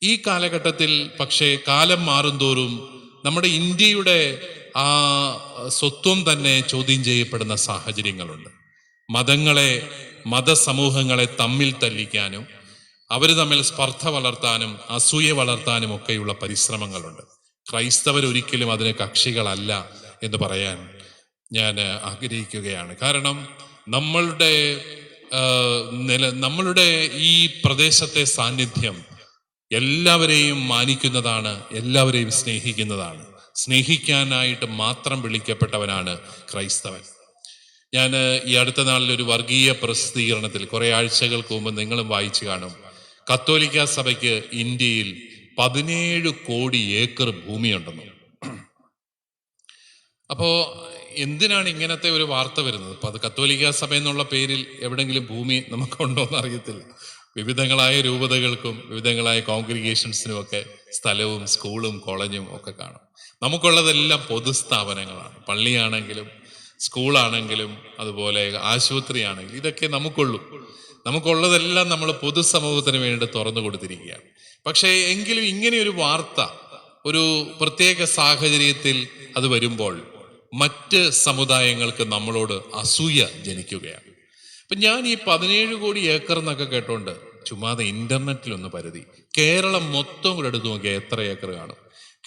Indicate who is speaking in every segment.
Speaker 1: ഈ കാലഘട്ടത്തിൽ പക്ഷേ കാലം മാറുന്തോറും നമ്മുടെ ഇന്ത്യയുടെ ആ സ്വത്വം തന്നെ ചോദ്യം ചെയ്യപ്പെടുന്ന സാഹചര്യങ്ങളുണ്ട്. മതങ്ങളെ, മതസമൂഹങ്ങളെ തമ്മിൽ തല്ലിക്കാനും അവർ തമ്മിൽ സ്പർദ്ധ വളർത്താനും അസൂയ വളർത്താനും ഒക്കെയുള്ള പരിശ്രമങ്ങളുണ്ട്. ക്രൈസ്തവരൊരിക്കലും അതിന് കക്ഷികളല്ല എന്ന് പറയാൻ ഞാൻ ആഗ്രഹിക്കുകയാണ്. കാരണം നമ്മളുടെ നമ്മളുടെ ഈ പ്രദേശത്തെ സാന്നിധ്യം എല്ലാവരെയും മാനിക്കുന്നതാണ്, എല്ലാവരെയും സ്നേഹിക്കുന്നതാണ്. സ്നേഹിക്കാനായിട്ട് മാത്രം വിളിക്കപ്പെട്ടവനാണ് ക്രൈസ്തവൻ. ഞാൻ ഈ അടുത്ത നാളിൽ ഒരു വർഗീയ പ്രസിദ്ധീകരണത്തിൽ കുറെ ആഴ്ചകൾക്ക് മുമ്പ് നിങ്ങളും വായിച്ചു കാണും, കത്തോലിക്ക സഭയ്ക്ക് ഇന്ത്യയിൽ 17 കോടി ഏക്കർ ഭൂമിയുണ്ടെന്ന്. അപ്പോ എന്തിനാണ് ഇങ്ങനത്തെ ഒരു വാർത്ത വരുന്നത്? അപ്പൊ അത് കത്തോലിക്ക സഭ എന്നുള്ള പേരിൽ എവിടെങ്കിലും ഭൂമി നമുക്കുണ്ടോ എന്ന് അറിയത്തില്ല. വിവിധങ്ങളായ രൂപതകൾക്കും വിവിധങ്ങളായ കോൺഗ്രിഗേഷൻസിനും ഒക്കെ സ്ഥലവും സ്കൂളും കോളേജും ഒക്കെ കാണും. നമുക്കുള്ളതെല്ലാം പൊതുസ്ഥാപനങ്ങളാണ്. പള്ളിയാണെങ്കിലും സ്കൂളാണെങ്കിലും അതുപോലെ ആശുപത്രി ആണെങ്കിലും ഇതൊക്കെ നമുക്കുള്ളതെല്ലാം നമ്മൾ പൊതുസമൂഹത്തിന് വേണ്ടി തുറന്നു കൊടുത്തിരിക്കുകയാണ്. പക്ഷേ എങ്കിലും ഇങ്ങനെ ഒരു വാർത്ത ഒരു പ്രത്യേക സാഹചര്യത്തിൽ അത് വരുമ്പോൾ മറ്റ് സമുദായങ്ങൾക്ക് നമ്മളോട് അസൂയ ജനിക്കുകയാണ്. അപ്പൊ ഞാൻ ഈ 17 കോടി ഏക്കർ എന്നൊക്കെ കേട്ടോണ്ട് ചുമ്മാതെ ഇന്റർനെറ്റിലൊന്ന് പരതി കേരളം മൊത്തം കൂടെ എടുത്തു നോക്കിയാൽ എത്ര ഏക്കർ കാണും?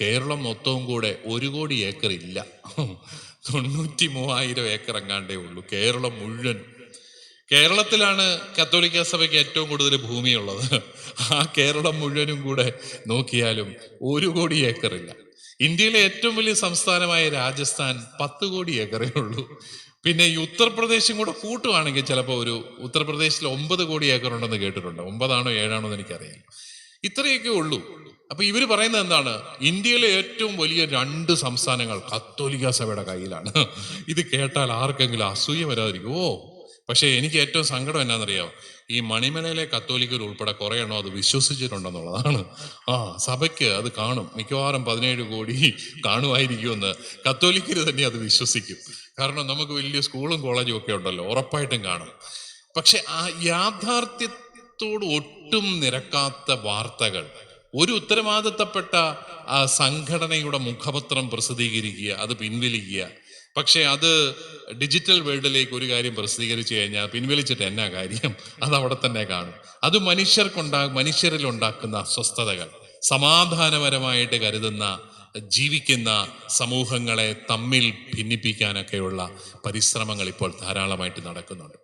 Speaker 1: കേരളം മൊത്തവും കൂടെ 1 കോടി ഏക്കർ ഇല്ല. 93,000 ഏക്കർ എങ്ങാണ്ടേ ഉള്ളൂ കേരളം മുഴുവൻ. കേരളത്തിലാണ് കത്തോലിക്ക സഭയ്ക്ക് ഏറ്റവും കൂടുതൽ ഭൂമിയുള്ളത്. ആ കേരളം മുഴുവനും കൂടെ നോക്കിയാലും 1 കോടി ഏക്കർ ഇല്ല. ഇന്ത്യയിലെ ഏറ്റവും വലിയ സംസ്ഥാനമായ രാജസ്ഥാൻ 10 കോടി ഏക്കറേ ഉള്ളൂ. പിന്നെ ഈ ഉത്തർപ്രദേശും കൂടെ കൂട്ടുവാണെങ്കിൽ ചിലപ്പോൾ ഉത്തർപ്രദേശിൽ 9 കോടി ഏക്കർ ഉണ്ടെന്ന് കേട്ടിട്ടുണ്ട്. 9 ആണോ 7 ആണോ എന്ന് എനിക്കറിയില്ല. ഇത്രയൊക്കെ ഉള്ളൂ. അപ്പൊ ഇവര് പറയുന്നത് എന്താണ്? ഇന്ത്യയിലെ ഏറ്റവും വലിയ 2 സംസ്ഥാനങ്ങൾ കത്തോലിക്ക സഭയുടെ കയ്യിലാണ്. ഇത് കേട്ടാൽ ആർക്കെങ്കിലും അസൂയ വരാതിരിക്കുമോ? പക്ഷെ എനിക്ക് ഏറ്റവും സങ്കടം എന്നാന്നറിയാമോ? ഈ മണിമലയിലെ കത്തോലിക്കർ ഉൾപ്പെടെ കുറെ എണ്ണം അത് വിശ്വസിച്ചിട്ടുണ്ടെന്നുള്ളതാണ്. സഭയ്ക്ക് അത് കാണും, മിക്കവാറും 17 കോടി കാണുമായിരിക്കുമെന്ന് കത്തോലിക്കര് തന്നെ അത് വിശ്വസിക്കും. കാരണം നമുക്ക് വലിയ സ്കൂളും കോളേജും ഒക്കെ ഉണ്ടല്ലോ, ഉറപ്പായിട്ടും കാണും. പക്ഷെ ആ യാഥാർത്ഥ്യത്തോട് ഒട്ടും നിരക്കാത്ത വാർത്തകൾ ഒരു ഉത്തരവാദിത്തപ്പെട്ട സംഘടനയുടെ മുഖപത്രം പ്രസിദ്ധീകരിക്കുക, അത് പിൻവലിക്കുക. പക്ഷെ അത് ഡിജിറ്റൽ വേൾഡിലേക്ക് ഒരു കാര്യം പ്രസിദ്ധീകരിച്ചു കഴിഞ്ഞാൽ പിൻവലിച്ചിട്ട് എന്നാ കാര്യം? അത് അവിടെ തന്നെ കാണും. അത് മനുഷ്യരിൽ ഉണ്ടാക്കുന്ന അസ്വസ്ഥതകൾ, സമാധാനപരമായിട്ട് കരുതുന്ന ജീവിക്കുന്ന സമൂഹങ്ങളെ തമ്മിൽ ഭിന്നിപ്പിക്കാനൊക്കെയുള്ള പരിശ്രമങ്ങൾ ഇപ്പോൾ ധാരാളമായിട്ട് നടക്കുന്നുണ്ട്.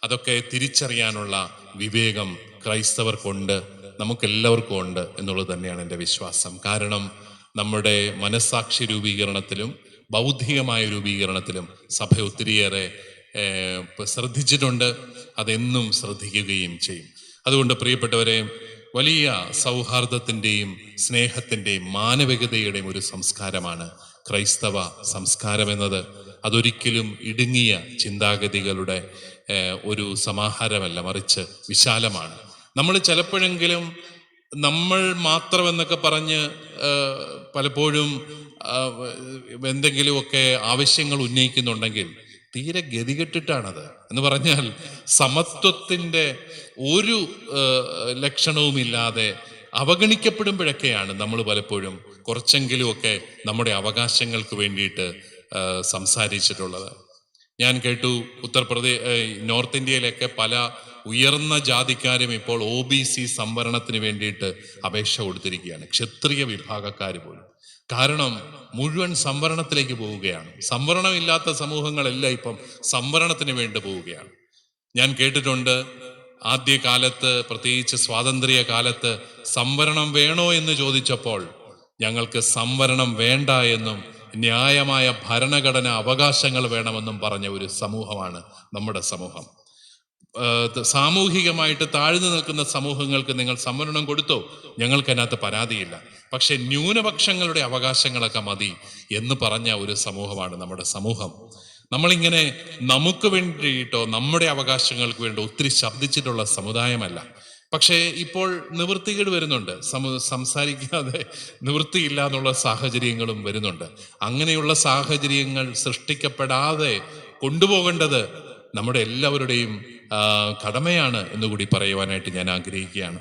Speaker 1: അതൊക്കെ തിരിച്ചറിയാനുള്ള വിവേകം ക്രൈസ്തവർക്കുണ്ട്, നമുക്കെല്ലാവർക്കും ഉണ്ട് എന്നുള്ളത് തന്നെയാണ് എൻ്റെ വിശ്വാസം. കാരണം നമ്മുടെ മനസ്സാക്ഷി രൂപീകരണത്തിലും ബൗദ്ധികമായ രൂപീകരണത്തിലും സഭ ഒത്തിരിയേറെ ശ്രദ്ധിച്ചിട്ടുണ്ട്, അതെന്നും ശ്രദ്ധിക്കുകയും ചെയ്യും. അതുകൊണ്ട് പ്രിയപ്പെട്ടവരെ, വലിയ സൗഹാർദ്ദത്തിൻ്റെയും സ്നേഹത്തിൻ്റെയും മാനവികതയുടെയും ഒരു സംസ്കാരമാണ് ക്രൈസ്തവ സംസ്കാരം എന്നത്. അതൊരിക്കലും ഇടുങ്ങിയ ചിന്താഗതികളുടെ ഒരു സമാഹാരമല്ല, മറിച്ച് വിശാലമാണ്. നമ്മൾ ചിലപ്പോഴെങ്കിലും നമ്മൾ മാത്രമെന്നൊക്കെ പറഞ്ഞ് പലപ്പോഴും എന്തെങ്കിലുമൊക്കെ ആവശ്യങ്ങൾ ഉന്നയിക്കുന്നുണ്ടെങ്കിൽ തീരെ ഗതികെട്ടിട്ടാണത്. എന്ന് പറഞ്ഞാൽ സമത്വത്തിൻ്റെ ഒരു ലക്ഷണവുമില്ലാതെ അവഗണിക്കപ്പെടുമ്പോഴൊക്കെയാണ് നമ്മൾ പലപ്പോഴും കുറച്ചെങ്കിലുമൊക്കെ നമ്മുടെ അവകാശങ്ങൾക്ക് വേണ്ടിയിട്ട് സംസാരിച്ചിട്ടുള്ളത്. ഞാൻ കേട്ടു നോർത്ത് ഇന്ത്യയിലൊക്കെ പല ഉയർന്ന ജാതിക്കാരും ഇപ്പോൾ OBC സംവരണത്തിന് വേണ്ടിയിട്ട് അപേക്ഷ കൊടുത്തിരിക്കുകയാണ്, ക്ഷത്രിയ വിഭാഗക്കാർ പോലും. കാരണം മുഴുവൻ സംവരണത്തിലേക്ക് പോവുകയാണ്. സംവരണമില്ലാത്ത സമൂഹങ്ങളെല്ലാം ഇപ്പം സംവരണത്തിന് വേണ്ടി പോവുകയാണ്. ഞാൻ കേട്ടിട്ടുണ്ട്, ആദ്യകാലത്ത് പ്രത്യേകിച്ച് സ്വാതന്ത്ര്യ കാലത്ത് സംവരണം വേണോ എന്ന് ചോദിച്ചപ്പോൾ ഞങ്ങൾക്ക് സംവരണം വേണ്ട എന്നും ന്യായമായ ഭരണഘടന അവകാശങ്ങൾ വേണമെന്നും പറഞ്ഞ ഒരു സമൂഹമാണ് നമ്മുടെ സമൂഹം. സാമൂഹികമായിട്ട് താഴ്ന്നു നിൽക്കുന്ന സമൂഹങ്ങൾക്ക് നിങ്ങൾ സംവരണം കൊടുത്തോ, ഞങ്ങൾക്ക് അതിനകത്ത് പരാതിയില്ല. പക്ഷെ ന്യൂനപക്ഷങ്ങളുടെ അവകാശങ്ങളൊക്കെ മതി എന്ന് പറഞ്ഞ ഒരു സമൂഹമാണ് നമ്മുടെ സമൂഹം. നമ്മളിങ്ങനെ നമുക്ക് വേണ്ടിയിട്ടോ നമ്മുടെ അവകാശങ്ങൾക്ക് വേണ്ടി ഒത്തിരി ശബ്ദിച്ചിട്ടുള്ള സമുദായമല്ല. പക്ഷേ ഇപ്പോൾ നിവൃത്തികേട് വരുന്നുണ്ട്, സംസാരിക്കാതെ നിവൃത്തിയില്ല എന്നുള്ള സാഹചര്യങ്ങളും വരുന്നുണ്ട്. അങ്ങനെയുള്ള സാഹചര്യങ്ങൾ സൃഷ്ടിക്കപ്പെടാതെ കൊണ്ടുപോകേണ്ടത് നമ്മുടെ എല്ലാവരുടെയും കടമയാണ് എന്നുകൂടി പറയുവാനായിട്ട് ഞാൻ ആഗ്രഹിക്കുകയാണ്.